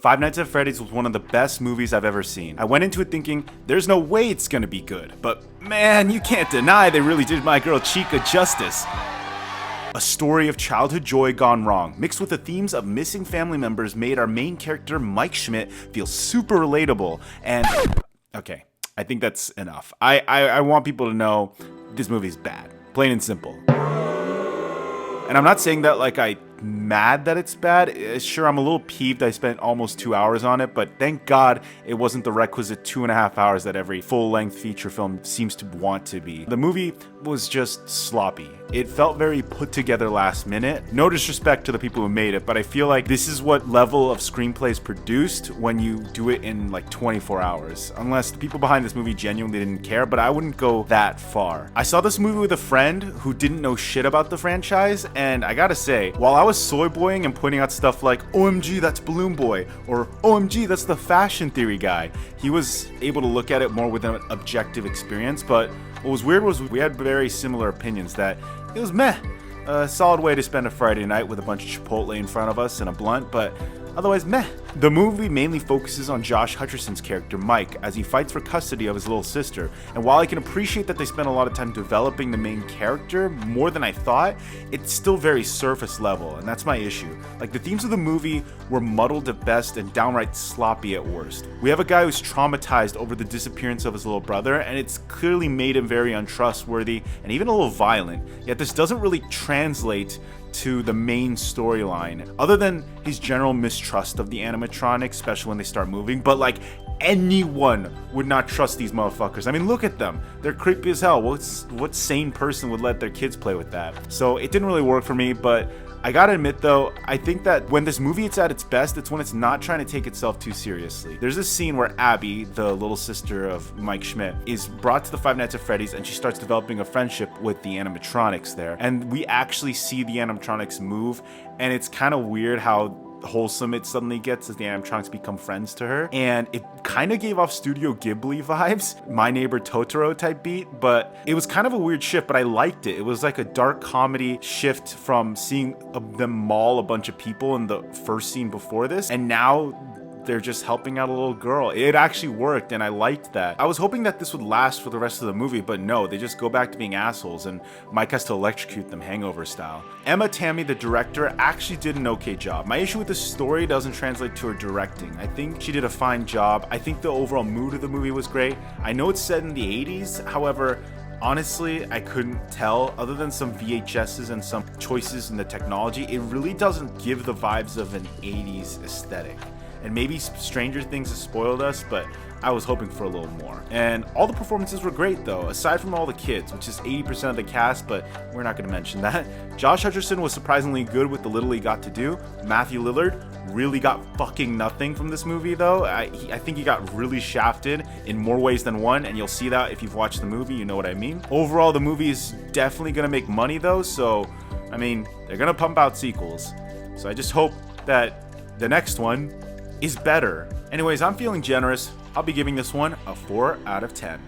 Five Nights at Freddy's was one of the best movies I've ever seen. I went into it thinking, there's no way it's gonna be good. But man, you can't deny they really did my girl Chica justice. A story of childhood joy gone wrong, mixed with the themes of missing family members, made our main character, Mike Schmidt, feel super relatable. And, okay, I think that's enough. I want people to know this movie's bad. Plain and simple. And I'm not saying that like I'm mad that it's bad. Sure, I'm a little peeved I spent almost 2 hours on it, but thank God it wasn't the requisite 2.5 hours that every full-length feature film seems to want to be. The movie was just sloppy. It felt very put together last minute. No disrespect to the people who made it, but I feel like this is what level of screenplay is produced when you do it in like 24 hours. Unless the people behind this movie genuinely didn't care, but I wouldn't go that far. I saw this movie with a friend who didn't know shit about the franchise, and I gotta say, while I was soy boying and pointing out stuff like, OMG, that's Balloon Boy, or OMG, that's the fashion theory guy, he was able to look at it more with an objective experience. But what was weird was we had very similar opinions that it was meh. A solid way to spend a Friday night with a bunch of Chipotle in front of us and a blunt, but otherwise meh. The movie mainly focuses on Josh Hutcherson's character Mike as he fights for custody of his little sister, and while I can appreciate that they spent a lot of time developing the main character more than I thought, it's still very surface level, and that's my issue. Like, the themes of the movie were muddled at best and downright sloppy at worst. We have a guy who's traumatized over the disappearance of his little brother, and it's clearly made him very untrustworthy and even a little violent, yet this doesn't really translate to the main storyline, other than his general mistrust of the animatronics, especially when they start moving. But like, anyone would not trust these motherfuckers. I mean, look at them. They're creepy as hell. What sane person would let their kids play with that? So it didn't really work for me, but I gotta admit though, I think that when this movie is at its best, it's when it's not trying to take itself too seriously. There's a scene where Abby, the little sister of Mike Schmidt, is brought to the Five Nights at Freddy's and she starts developing a friendship with the animatronics there. And we actually see the animatronics move, and it's kind of weird how wholesome it suddenly gets as the animatronics become friends to her, and it kind of gave off Studio Ghibli vibes, My Neighbor Totoro type beat, but it was kind of a weird shift, but I liked it. It was like a dark comedy shift from seeing them maul a bunch of people in the first scene before this, and now they're just helping out a little girl. It actually worked, and I liked that. I was hoping that this would last for the rest of the movie, but no, they just go back to being assholes, and Mike has to electrocute them Hangover style. Emma Tammy, the director, actually did an okay job. My issue with the story doesn't translate to her directing. I think she did a fine job. I think the overall mood of the movie was great. I know it's set in the 80s, however, honestly, I couldn't tell. Other than some VHSs and some choices in the technology, it really doesn't give the vibes of an 80s aesthetic. And maybe Stranger Things has spoiled us, but I was hoping for a little more. And all the performances were great though, aside from all the kids, which is 80% of the cast, but we're not gonna mention that. Josh Hutcherson was surprisingly good with the little he got to do. Matthew Lillard really got fucking nothing from this movie though. I think he got really shafted in more ways than one, and you'll see that if you've watched the movie, you know what I mean. Overall, the movie is definitely gonna make money though, so, I mean, they're gonna pump out sequels. So I just hope that the next one is better. Anyways, I'm feeling generous. I'll be giving this one a 4 out of 10.